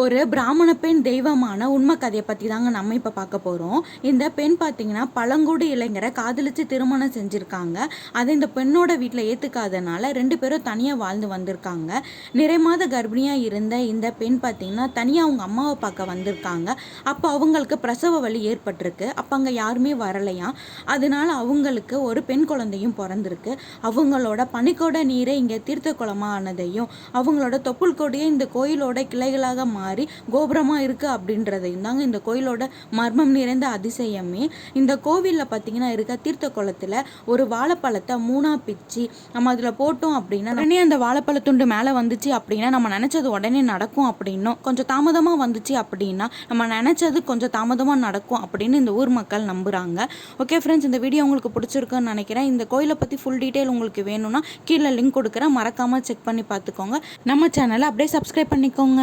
ஒரு பிராமண பெண் தெய்வமான உண்மை கதையை பற்றி தாங்க நம்ம இப்போ பார்க்க போகிறோம். இந்த பெண் பார்த்தீங்கன்னா பழங்குடி இளைஞரை காதலித்து திருமணம் செஞ்சுருக்காங்க. அதை இந்த பெண்ணோட வீட்டில் ஏற்றுக்காதனால 2 பேரும் தனியாக வாழ்ந்து வந்திருக்காங்க. நிறை மாத கர்ப்பிணியாக இருந்த இந்த பெண் பார்த்தீங்கன்னா தனியாக அவங்க அம்மாவை பார்க்க வந்திருக்காங்க. அப்போ அவங்களுக்கு பிரசவ வலி ஏற்பட்டிருக்கு. அப்போ அங்கே யாருமே வரலையாம். அதனால அவங்களுக்கு ஒரு பெண் குழந்தையும் பிறந்திருக்கு. அவங்களோட பனிக்கோட நீரை இங்கே தீர்த்த குளமாக ஆனதையும் அவங்களோட தொப்புள் கொடியை இந்த கோயிலோட கிளைகளாக மாறி கோபுரமாக இருக்குது அப்படின்றதையும் தாங்க இந்த கோயிலோட மர்மம் நிறைந்த அதிசயமே. இந்த கோவிலில் பார்த்தீங்கன்னா இருக்க தீர்த்த குளத்தில் ஒரு வாழைப்பழத்தை 3ஆ பிச்சு நம்ம அதில் போட்டோம் அப்படின்னா உடனே அந்த வாழைப்பழத்துண்டு மேலே வந்துச்சு அப்படின்னா நம்ம நினச்சது உடனே நடக்கும் அப்படின்னும், கொஞ்சம் தாமதமாக வந்துச்சு அப்படின்னா நம்ம நினச்சது கொஞ்சம் தாமதமாக நடக்கும் அப்படின்னு இந்த ஊர் மக்கள் நம்புகிறாங்க. ஓகே ஃப்ரெண்ட்ஸ், இந்த வீடியோ உங்களுக்கு பிடிச்சிருக்குன்னு நினைக்கிறேன். இந்த கோயிலை பற்றி ஃபுல் டீட்டெயில் உங்களுக்கு வேணும்னா கீழே லிங்க் கொடுக்குறேன், மறக்காமல் செக் பண்ணி பார்த்துக்கோங்க. நம்ம சேனலை அப்படியே சப்ஸ்கிரைப் பண்ணிக்கோங்க.